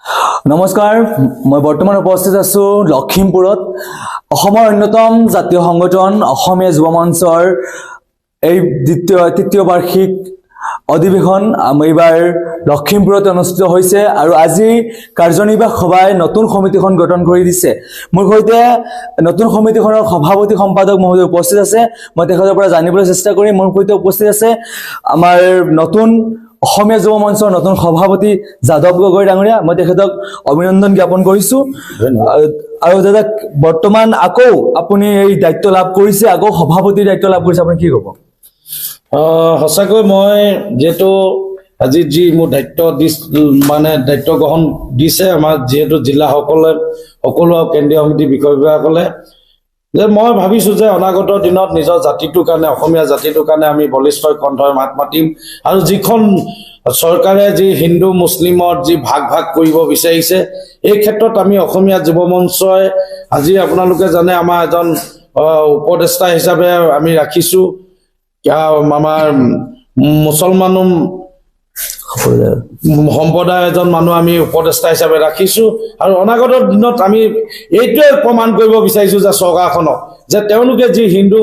নমস্কাৰ, মই বৰ্তমান উপস্থিত আছো লখিমপুৰত। অসমৰ অন্যতম জাতীয় সংগঠন অসমীয়া যুৱ মঞ্চৰ এই তৃতীয় বাৰ্ষিক অধিৱেশন এইবাৰ লখিমপুৰত অনুষ্ঠিত হৈছে আৰু আজি কাৰ্যনিৰ্বাহক সভাই নতুন সমিতিখন গঠন কৰি দিছে। মোৰ সৈতে নতুন সমিতিখনৰ সভাপতি সম্পাদক মহোদয় উপস্থিত আছে। মই তেখেতৰ পৰা জানিবলৈ চেষ্টা কৰিম। মোৰ সৈতে উপস্থিত আছে আমাৰ নতুন অসমীয়া যুৱ মঞ্চৰ নতুন সভাপতি যাদৱ গগৈ ডাঙৰীয়া। মই তেখেতক অভিনন্দন জ্ঞাপন কৰিছো। আৰু দাদা, বৰ্তমান আকৌ আপুনি এই দায়িত্ব লাভ কৰিছে, আকৌ সভাপতিৰ দায়িত্ব লাভ কৰিছে, আপুনি কি ক'ব? সঁচাকৈ মই যেহেতু আজি যি মোৰ দায়িত্ব দায়িত্ব গ্ৰহণ দিছে আমাৰ যিহেতু জিলাসকলে সকলো কেন্দ্ৰীয় সমিতিৰ বিষয়ববীয়াসকলে, যে মই ভাবিছো যে অনাগত দিনত নিজৰ জাতিটোৰ কাৰণে, অসমীয়া জাতিটোৰ কাৰণে আমি বলিষ্ঠ কণ্ঠৰে মাত মাতিম। আৰু যিখন চৰকাৰে যি হিন্দু মুছলিমৰ যি ভাগ কৰিব বিচাৰিছে, এই ক্ষেত্ৰত আমি অসমীয়া যুৱ মঞ্চই আজি আপোনালোকে জানে আমাৰ এজন উপদেষ্টা হিচাপে আমি ৰাখিছো আমাৰ মুছলমান সম্প্ৰদায়ৰ এজন মানুহ আমি উপদেষ্টা হিচাপে ৰাখিছো। আৰু অনাগত দিনত আমি এইটোৱে প্ৰমাণ কৰিব বিচাৰিছো যে চৰকাৰখনক, যে তেওঁলোকে যি হিন্দু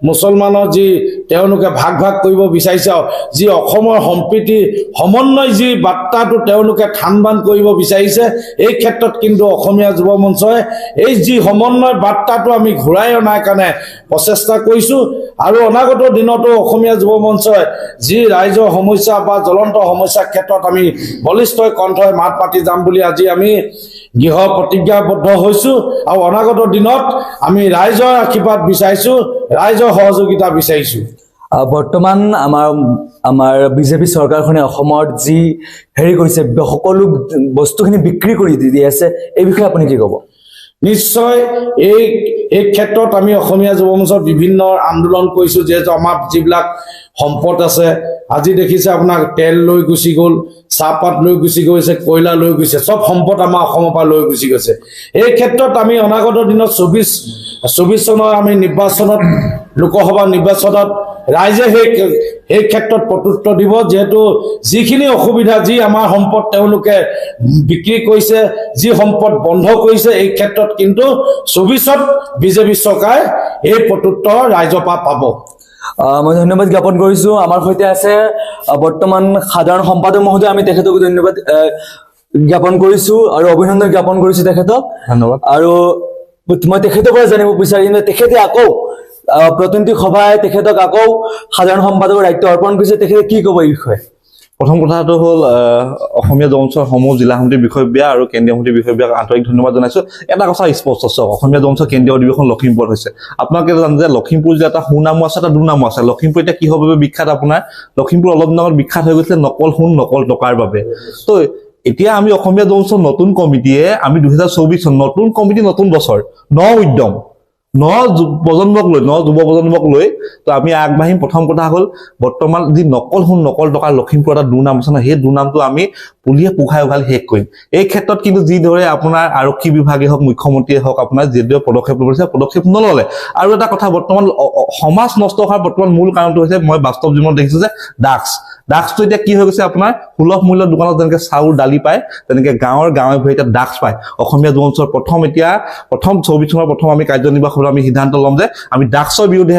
মুছলমানৰ যি তেওঁলোকে ভাগ কৰিব বিচাৰিছে, যি অসমৰ সম্প্ৰীতি সমন্বয় যি বাৰ্তাটো তেওঁলোকে থান বান কৰিব বিচাৰিছে, এই ক্ষেত্ৰত কিন্তু অসমীয়া যুৱ মঞ্চই এই যি সমন্বয় বাৰ্তাটো আমি ঘূৰাই অনাৰ কাৰণে প্ৰচেষ্টা কৰিছো। আৰু অনাগত দিনতো অসমীয়া যুৱ মঞ্চই যি ৰাইজৰ সমস্যা বা জ্বলন্ত সমস্যাৰ ক্ষেত্ৰত আমি বলিষ্ঠ কণ্ঠই মাত মাতি যাম বুলি আজি আমি গৃহ প্ৰতিজ্ঞাবদ্ধ হৈছো। আৰু অনাগত দিনত আমি ৰাইজৰ আশীৰ্বাদ বিচাৰিছো, ৰাইজৰ সহযোগিতা বিচাৰিছো। বৰ্তমান আমাৰ বিজেপি চৰকাৰখনে অসমত যি কৰিছে, সকলো বস্তুখিনি বিক্ৰী কৰি দি আছে, এই বিষয়ে আপুনি কি ক'ব? নিশ্চয় এই ক্ষেত্ৰত আমি অসমীয়া যুৱ মঞ্চৰ বিভিন্ন আন্দোলন কৰিছো। যিহেতু আমাৰ যিবিলাক সম্পদ আছে, আজি দেখিছে আপোনাৰ তেল লৈ গুচি গ'ল, চাহপাত লৈ গুচি গৈছে, কয়লা লৈ গৈছে, চব সম্পদ আমাৰ অসমৰ পৰা লৈ গুচি গৈছে। এই ক্ষেত্ৰত আমি অনাগত দিনত 24 চনৰ আমি নিৰ্বাচনত, লোকসভা নিৰ্বাচনত ৰাইজে সেই ক্ষেত্ৰত প্ৰত্যুত্তৰ দিব। যিহেতু যিখিনি অসুবিধা, যি আমাৰ সম্পদ তেওঁলোকে বিক্ৰী কৰিছে, যি সম্পদ বন্ধ কৰিছে, এই ক্ষেত্ৰত কিন্তু 24ত বিজেপি চৰকাৰে এই প্ৰত্যুত্তৰ ৰাইজৰ পৰা পাব। মই ধন্যবাদ জ্ঞাপন কৰিছো। আমাৰ সৈতে আছে বৰ্তমান সাধাৰণ সম্পাদক মহোদয়, আমি তেখেতক ধন্যবাদ জ্ঞাপন কৰিছো আৰু অভিনন্দন জ্ঞাপন কৰিছো তেখেতক। ধন্যবাদ। আৰু মই তেখেতৰ পৰা জানিব বিচাৰিম যে তেখেতে আকৌ প্ৰতিনিধি সভাই তেখেতক আকৌ সাধাৰণ সম্পাদকৰ দায়িত্ব অৰ্পণ কৰিছে, তেখেতে কি ক'ব এই বিষয়ে? প্ৰথম কথাটো হ'ল অসমীয়া যুৱ মঞ্চৰ সমূহ জিলা সমিতিৰ বিষয়ববীয়া আৰু কেন্দ্ৰীয় সমিতিৰ বিষয়ববীয়াক আন্তৰিক ধন্যবাদ জনাইছো। এটা কথা স্পষ্ট, অসমীয়া যুৱ মঞ্চৰ কেন্দ্ৰীয় অধিৱেশন লখিমপুৰত হৈছে। আপোনালোকে জানে যে লখিমপুৰ যে এটা সুনামো আছে, এটা দুৰ্নামো আছে। লখিমপুৰ এতিয়া কিহৰ বাবে বিখ্যাত? আপোনাৰ লখিমপুৰ অলপ দিনৰ আগত বিখ্যাত হৈ গৈছিলে নকল সোণ নকল টকাৰ বাবে। তো এতিয়া আমি অসমীয়া যুৱ মঞ্চৰ নতুন কমিটিয়ে আমি 2024 চন নতুন কমিটি, নতুন বছৰ, উদ্যম, যুৱ প্ৰজন্মক লৈ তো আমি আগবাঢ়িম। প্ৰথম কথা হ'ল বৰ্তমান যি নকল সোণ নকল টকাৰ লখিমপুৰ এটা দুৰ্নাম আছে ন, সেই দুৰ্নামটো আমি পুলিয়ে পোখাই উঘালি শেষ কৰিম। এই ক্ষেত্ৰত কিন্তু যিদৰে আপোনাৰ আৰক্ষী বিভাগে হওক, মুখ্যমন্ত্ৰীয়ে হওক, আপোনাৰ যিদৰে পদক্ষেপ লৈছে, পদক্ষেপ নললে। আৰু এটা কথা, বৰ্তমান সমাজ নষ্ট হোৱাৰ বৰ্তমান মূল কাৰণটো হৈছে, মই বাস্তৱ জীৱনত দেখিছো যে ড্ৰাগছটো এতিয়া কি হৈ গৈছে, আপোনাৰ সুলভ মূল্যৰ দোকানত যেনেকে চাউল দালি পায়, তেনেকে গাঁৱে ভূঞে এতিয়া ড্ৰাগছ পায়। অসমীয়া যুৱ মঞ্চৰ প্ৰথম 24 চনৰ প্ৰথম আমি কাৰ্যনিৰ্বাহক আমি সিদ্ধান্ত ল'ম যে আমি ড্ৰাগছৰ বিৰুদ্ধে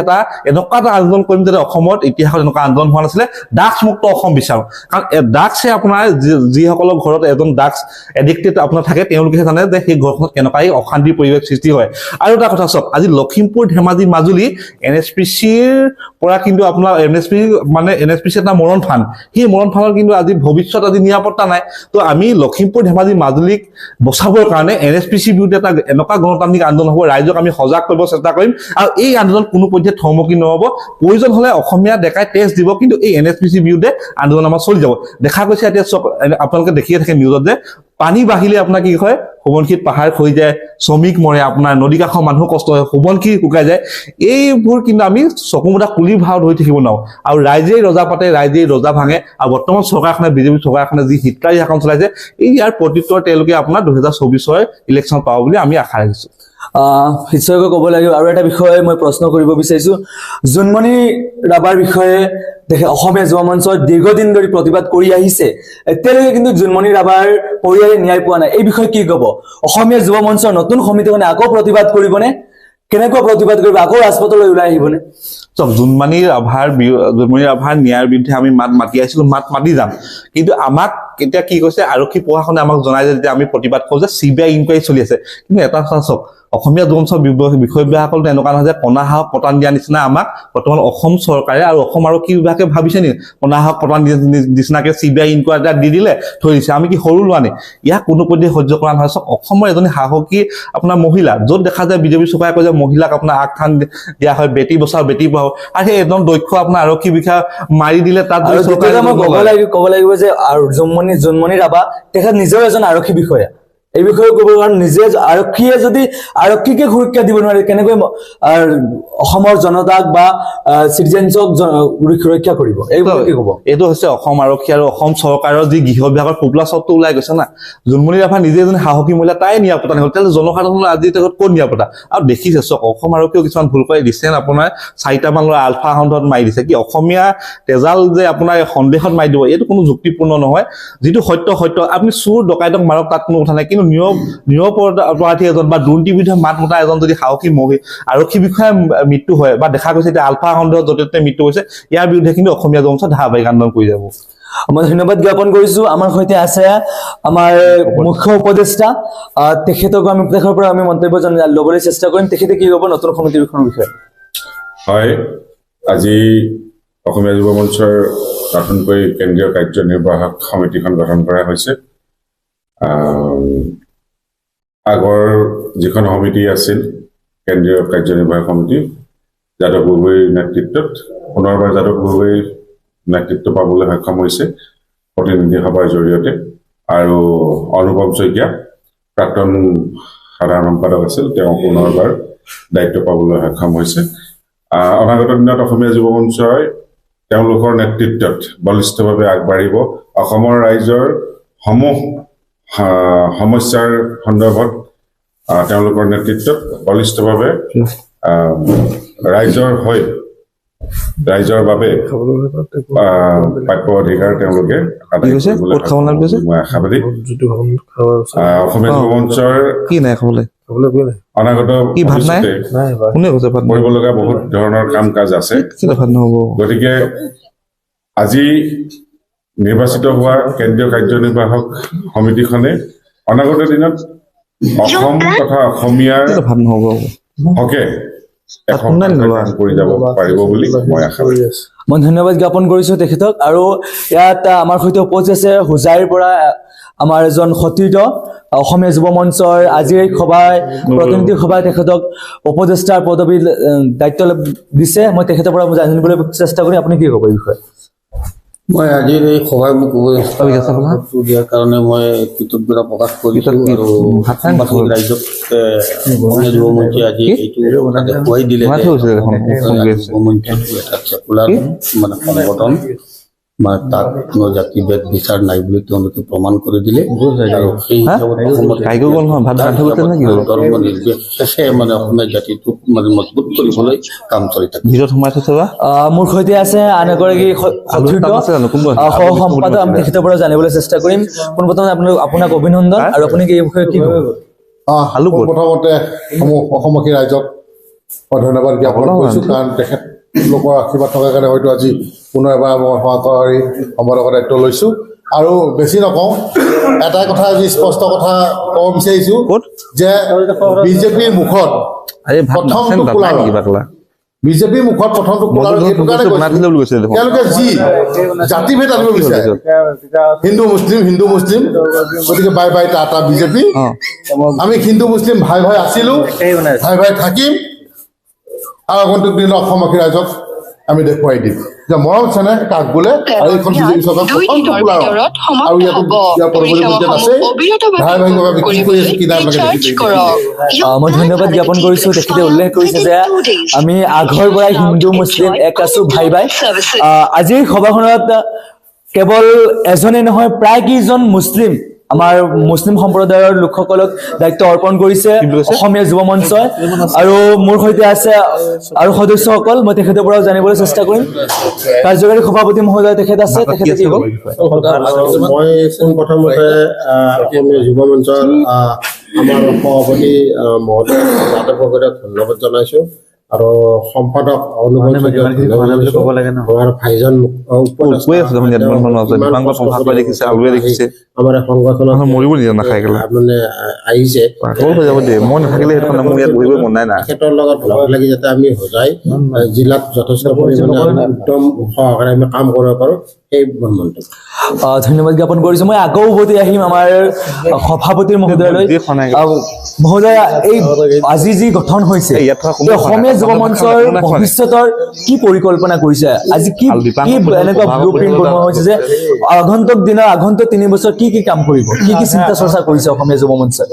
এনেকুৱা এটা আন্দোলন কৰিম যাতে অসমত ইতিহাসত এনেকুৱা আন্দোলন হোৱা নাছিলে। ড্ৰাগছ মুক্ত অসম বিচাৰো, কাৰণ ড্ৰাগছে আপোনাৰ যিসকলৰ ঘৰত এজন ড্ৰাগছ এডিক্টেড আপোনাৰ থাকে, তেওঁলোকেহে জানে যে সেই ঘৰখনত কেনেকুৱা অশান্তিৰ পৰিৱেশ সৃষ্টি হয়। আৰু এটা কথা চাওক, আজি লখিমপুৰ, ধেমাজি, মাজুলী NSPCৰ পৰা কিন্তু আপোনাৰ NSPC এটা মৰণ ফাণ্ড, সেই মৰণ ফাণ্ডৰ কিন্তু আজি ভৱিষ্যত আজি নিৰাপত্তা নাই। তো আমি লখিমপুৰ, ধেমাজি, মাজুলীক বচাবৰ কাৰণে NSPCৰ বিৰুদ্ধে এটা এনেকুৱা গণতান্ত্ৰিক আন্দোলন হ'ব, ৰাইজক আমি সজাগ কৰিব চেষ্টা কৰিম। আৰু এই আন্দোলন কোনো পৰ্যায়ত থমকি নহ'ব। প্ৰয়োজন হ'লে অসমীয়া ডেকাই টেষ্ট দিব, কিন্তু এই NSPCৰ বিৰুদ্ধে আন্দোলন আমাৰ চলি যাব। দেখা গৈছে এতিয়া আপোনালোকে দেখিয়ে থাকে নিউজত যে পানী বাঢ়িলে আপোনাৰ কি হয়, সোৱণশিৰিত পাহাৰ খহি যায়, শ্ৰমিক মৰে, আপোনাৰ নদী কাষৰ মানুহ কষ্ট হয়, সোৱণশিৰি শুকাই যায়। এইবোৰ কিন্তু আমি চকুমুদা কুলিৰ ভাও ধৰি থাকিব নোৱাৰো। আৰু ৰাইজেই ৰজা পাতে, ৰাইজেই ৰজা ভাঙে। আৰু বৰ্তমান চৰকাৰখনে, বিজেপি চৰকাৰখনে যি হিতকাৰী শাসন চলাইছে, ইয়াৰ প্ৰত্যুত্তৰ তেওঁলোকে আপোনাৰ 2024 ইলেকশ্যন পাব বুলি আমি আশা ৰাখিছো। নিশ্চয়কৈ ক'ব লাগিব। আৰু এটা বিষয়ে মই প্ৰশ্ন কৰিব বিচাৰিছোঁ, জোনমণি ৰাভাৰ বিষয়ে অসমীয়া যুৱ মঞ্চই দীৰ্ঘদিন ধৰি প্ৰতিবাদ কৰি আহিছে, এতিয়ালৈকে কিন্তু জোনমণি ৰাভাৰ পৰিয়ালে ন্যায় পোৱা নাই। এই বিষয়ে কি ক'ব? অসমীয়া যুৱ মঞ্চৰ নতুন সমিতিখনে আকৌ প্ৰতিবাদ কৰিবনে? কেনেকুৱা প্ৰতিবাদ কৰিব? আকৌ ৰাজপথলৈ ওলাই আহিবনে? চাওক, জোনমণি ৰাভাৰ ন্যায়ৰ বিৰুদ্ধে আমি মাত মাতি আহিছিলো, মাত মাতি যাম। কিন্তু আমাক এতিয়া কি কৈছে, আৰক্ষী প্ৰশাসনে আমাক জনাই যে যেতিয়া আমি প্ৰতিবাদ কৰো যে CBI ইনকুৱাৰী চলি আছে। কিন্তু এটা কথা চাওক, অসমীয়া যুৱ মঞ্চৰ বিষয়ববীয়াসকল এনেকুৱা নহয় যে কণা সাহস পতান দিয়া নিচিনা আমাক বৰ্তমান অসম চৰকাৰে আৰু অসম আৰক্ষী বিভাগে ভাবিছে নেকি কণা সাহস পতান নিচিনাকে CBI ইনকুৱাৰী এটা দি দিলে থৈ দিছে। আমি কি সৰু লোৱা নে? ইয়াক কোনোপধ্যে সহ্য কৰা নহয়। চাওক, অসমৰ এজনী সাহসী আপোনাৰ মহিলা, য'ত দেখা যায় বিজেপি চৰকাৰে কয় যে মহিলাক আপোনাৰ আগস্থান দিয়া হয়, বেটি বচাও বেটি পঢ়াও, আৰু সেই একদম দক্ষ আপোনাৰ আৰক্ষী বিষয়া মাৰি দিলে। তাত আৰু দ্বিতীয়তে মই ক'ব লাগিব যে জোনমণি ৰাভা তেখেত নিজেও এজন আৰক্ষী বিষয়া। এই বিষয়ে ক'ব, কাৰণ নিজে আৰক্ষীকে সুৰক্ষা দিব নোৱাৰে, কেনেকৈ অসমৰ জনতাক বা চিটিজেনছক সুৰক্ষা কৰিব? এই বিষয়ে কি ক'ব? এইটো হৈছে অসম আৰক্ষী আৰু অসম চৰকাৰৰ যি গৃহ বিভাগৰ ফোপলা চবটো ওলাই গৈছে না। জোনমণি ৰাভা নিজে এজনী সাহসী মহিলা, তাই নিৰাপত্তা নহ'ল, তেতিয়াহ'লে জনসাধাৰণৰ আজি তেখেত ক'ত নিৰাপত্তা? আৰু দেখিছে চক, অসম আৰক্ষীয়েও কিছুমান ভুল কৰি দিছে। আপোনাৰ 4টামান ল'ৰা আলফা হাউণ্ডত মাৰি দিছে। কি অসমীয়া তেজাল যে আপোনাৰ সন্দেহত মাৰি দিব, এইটো কোনো যুক্তিপূৰ্ণ নহয়। যিটো সত্য, আপুনি চোৰ ডকাইতক মাৰক, তাত কোনো কথা নাই। কিন্তু নিৰপৰাধী এজন বা দুৰ্নীতিৰ বিৰুদ্ধে মাত মতা এজন যদি সাহসী আৰক্ষী বিষয়াৰ মৃত্যু হয় বা দেখা গৈছে এতিয়া আলফা সন্দেহত য'তে ত'তে মৃত্যু হৈছে, ইয়াৰ বিৰুদ্ধে কিন্তু অসমীয়া যুৱ মঞ্চ ধাৰাবাহিক আন্দোলন কৰি যাব। মই ধন্যবাদ জ্ঞাপন কৰিছো। আমাৰ সৈতে আছে আমাৰ মুখ্য উপদেষ্টা, তেখেতৰ পৰা আমি মন্তব্য ল'বলৈ চেষ্টা কৰিম। তেখেতে কি ক'ব নতুন সমিতিখনৰ বিষয়ে? হয়, আজি অসমীয়া যুৱ মঞ্চৰ নতুনকৈ কেন্দ্ৰীয় কাৰ্যনিৰ্বাহক সমিতিখন গঠন কৰা হৈছে। আগৰ যিখন সমিতি আছিল কেন্দ্ৰীয় কাৰ্যনিৰ্বাহক সমিতি, যাদৱ গগৈৰ নেতৃত্বত, পুনৰবাৰ যাদৱ গগৈৰ নেতৃত্ব পাবলৈ সক্ষম হৈছে প্ৰতিনিধি সভাৰ জৰিয়তে। আৰু অনুপম শইকীয়া প্ৰাক্তন সাধাৰণ সম্পাদক আছিল, তেওঁ পুনৰবাৰ দায়িত্ব পাবলৈ সক্ষম হৈছে। অনাগত দিনত অসমীয়া যুৱ মঞ্চই তেওঁলোকৰ নেতৃত্বত বলিষ্ঠভাৱে আগবাঢ়িব। অসমৰ ৰাইজৰ সমূহ সমস্যাৰ সন্দৰ্ভত তেওঁলোকৰ নেতৃত্বত বলিষ্ঠভাৱে ৰাইজৰ বাবে প্ৰাপ্য অধিকাৰ তেওঁলোকে আদায় কৰিবলৈ মই আশাবাদী। অসমীয়া যুৱ মঞ্চৰ অনাগত কৰিবলগা বহুত ধৰণৰ কাম কাজ আছে। গতিকে আজি নিৰ্বাচিত হোৱা কেন্দ্ৰীয় কাৰ্যনিৰ্বাহক সমিতিখনে অনাগত দিনত অসম তথা অসমীয়াৰ হকে এখন কাম কৰি যাব পাৰিব বুলি মই আশা কৰোঁ। মই ধন্যবাদ জ্ঞাপন কৰিছো তেখেতক। আৰু ইয়াত আমাৰ সৈতে উপস্থিত আছে হোজাইৰ পৰা আমাৰ এজন সতীৰ্থ, অসমীয়া যুৱ মঞ্চৰ আজিৰ এই প্ৰতিনিধি সভাই তেখেতক উপদেষ্টাৰ পদবী দায়িত্ব দিছে। মই তেখেতৰ পৰা জানিবলৈ চেষ্টা কৰিম, আপুনি কি ক'ব এই বিষয়ে? মই আজিৰ এই সভাই মোক দিয়াৰ কাৰণে মই কৃতজ্ঞতা প্ৰকাশ কৰিছোঁ। আৰু অসমবাসীক ৰাইজক অসমীয়া যুৱ মঞ্চে আজি এইটো দেখুৱাই দিলে যে যুৱ মঞ্চটো এটা চেকুলাৰ সংগঠন, তাত কোনো জাতিভেদ বিচাৰ নাই বুলি তেওঁলোকে প্ৰমাণ কৰি দিলে। আৰু সেই হিচাপত ধৰ্ম নিৰ্বিশেষে অসমীয়া জাতিটোক মজবুত কৰিবলৈ কাম চলি থাকে। মোৰ সৈতে আছে আন এগৰাকী সহ সম্পাদক, আমি তেখেতৰ পৰা জানিবলৈ চেষ্টা কৰিম। পোনপ্ৰথমে আপোনাক অভিনন্দন। আৰু আপুনি এই বিষয়ে কি ক'ব? প্ৰথমতে অসমবাসী ৰাইজক মই ধন্যবাদ জ্ঞাপন কৰিছোঁ, কাৰণ তেখেতলোকৰ আশীৰ্বাদ থকাৰ কাৰণে হয়তো আজি পুনৰ এবাৰ মই সহকাৰী সম্পাদকৰ দায়িত্ব লৈছোঁ। আৰু বেছি নকওঁ, এটাই কথা আজি স্পষ্ট কথা ক'ব বিচাৰিছোঁ যে বিজেপিৰ মুখত প্ৰথমটো সেইটো কাৰণে তেওঁলোকে যি জাতিভেদ আনিব বিচাৰে, হিন্দু মুছলিম, গতিকে বাই বাই টাটা বিজেপি। আমি হিন্দু মুছলিম ভাই আছিলো, ভাই থাকিম। আৰু আগন্তুক দিনত অসমবাসী ৰাইজক আমি দেখুৱাই দিম যে মৰম চেনেহ কাক বোলে। আৰু এইখন বিজেপি চৰকাৰ আৰু ইয়াৰ পৰৱৰ্তী আছে ভাই বিক্ৰী কৰি আছে কি নাম লাগে। মই ধন্যবাদ জ্ঞাপন কৰিছো। তেখেতে উল্লেখ কৰিছে যে আমি আগৰ পৰাই হিন্দু মুছলিম এক আছো, ভাই। আজিৰ সভাখনত কেৱল এজনে নহয়, প্ৰায় কেইজন মুছলিম আমাৰ মুছলিম সম্প্ৰদায়ৰ লোকসকলক দায়িত্ব অৰ্পণ কৰিছে অসমীয়া যুৱ মঞ্চই আৰু মোৰ সৈতে আছে আৰু সদস্যসকল মই তেখেতৰ পৰাও জানিবলৈ চেষ্টা কৰিম কাৰ্যকাৰী সভাপতি মহোদয় তেখেত আছে তেখেতে কি ক'ব? মই পোনপ্ৰথমতে অসমীয়া যুৱ মঞ্চৰ আমাৰ সভাপতি মহোদয় যাদৱক ধন্যবাদ জনাইছোঁ আৰু সম্পাদক অনুপম আমাৰ ভাইজন আমাৰ সংগঠনৰ মানে আহিছে তেখেতৰ লগত লগ লাগি যাতে আমি সজাই জিলাত যথেষ্ট পৰিমাণে উত্তম সহকাৰে আমি কাম কৰিব পাৰোঁ সেই মন্তব্য ধন্যবাদ জ্ঞাপন কৰিছো মই আকৌ উভতি আহিম আমাৰ সভাপতি মহোদয়লৈ মহোদয় এই আজি যি গঠন হৈছে অসমীয়া যুৱ মঞ্চৰ ভৱিষ্যতৰ কি পৰিকল্পনা কৰিছে আজি কি কি এনেকুৱা ব্লুপ্ৰিণ্ট বনোৱা হৈছে যে আগন্তুক দিনৰ আগন্তুক 3 বছৰ কি কি কাম কৰিব কি কি চিন্তা চৰ্চা কৰিছে অসমীয়া যুৱ মঞ্চই?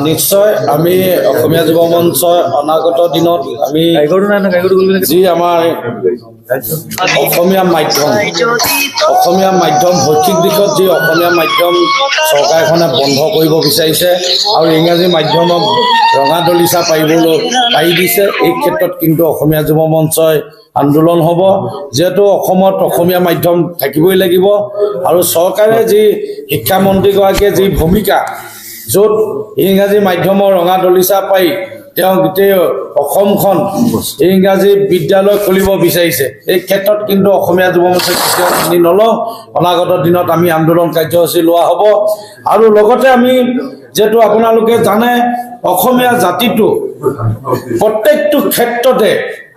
নিশ্চয় আমি অসমীয়া যুৱ মঞ্চই অনাগত দিনত আমি যি আমাৰ অসমীয়া মাধ্যম শৈক্ষিক দিশত যি অসমীয়া মাধ্যম চৰকাৰখনে বন্ধ কৰিব বিচাৰিছে আৰু ইংৰাজী মাধ্যমক ৰঙা দলিচা পাৰি দিছে এই ক্ষেত্ৰত কিন্তু অসমীয়া যুৱ মঞ্চই আন্দোলন হ'ব যিহেতু অসমত অসমীয়া মাধ্যম থাকিবই লাগিব আৰু চৰকাৰে যি শিক্ষামন্ত্ৰীগৰাকীয়ে যি ভূমিকা য'ত ইংৰাজী মাধ্যমৰ ৰঙা দলিচা পাই তেওঁ গোটেই অসমখন ইংৰাজী বিদ্যালয় খুলিব বিচাৰিছে এই ক্ষেত্ৰত কিন্তু অসমীয়া যুৱ মঞ্চই কেতিয়াও মানি নলওঁ অনাগত দিনত আমি আন্দোলন কাৰ্যসূচী লোৱা হ'ব আৰু লগতে আমি যেহেতু আপোনালোকে জানে অসমীয়া জাতিটো প্ৰত্যেকটো ক্ষেত্ৰতে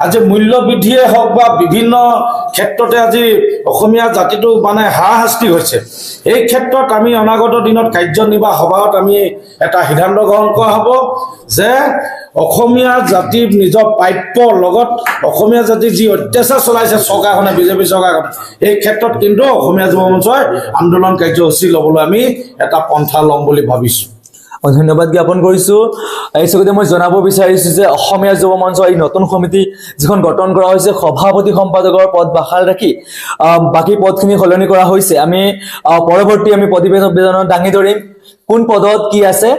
আজি মূল্য বৃদ্ধিয়ে হওক বা বিভিন্ন ক্ষেত্ৰতে আজি অসমীয়া জাতিটো মানে হাৰাশাস্তি হৈছে এই ক্ষেত্ৰত আমি অনাগত দিনত কাৰ্যনিৰ্বাহ সভাত আমি এটা সিদ্ধান্ত গ্ৰহণ কৰা হ'ব যে অসমীয়া জাতিৰ নিজৰ প্ৰাপ্যৰ লগত অসমীয়া জাতিৰ যি অত্যাচাৰ চলাইছে চৰকাৰখনে বিজেপি চৰকাৰখনে এই ক্ষেত্ৰত কিন্তু অসমীয়া যুৱ মঞ্চই আন্দোলন কাৰ্যসূচী ল'বলৈ আমি এটা পন্থা ল'ম বুলি ভাবিছোঁ ধন্যবাদ জ্ঞাপন কৰিছো এই চকুতে মই জনাব বিচাৰিছো যে অসমীয়া যুৱ মঞ্চৰ এই নতুন সমিতি যিখন গঠন কৰা হৈছে সভাপতি সম্পাদকৰ পদ বাখাল ৰাখি বাকী পদখিনি সলনি কৰা হৈছে আমি পৰৱৰ্তী আমি প্ৰতিবেদনত দাঙি ধৰিম কোন পদত কি আছে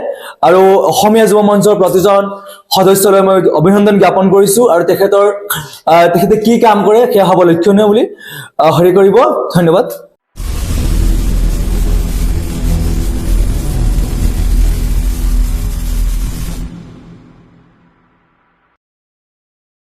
আৰু অসমীয়া যুৱ মঞ্চৰ প্ৰতিজন সদস্যলৈ মই অভিনন্দন জ্ঞাপন কৰিছো আৰু তেখেতে কি কাম কৰে সেয়া হ'ব লক্ষণীয় বুলি হেৰি কৰিব ধন্যবাদ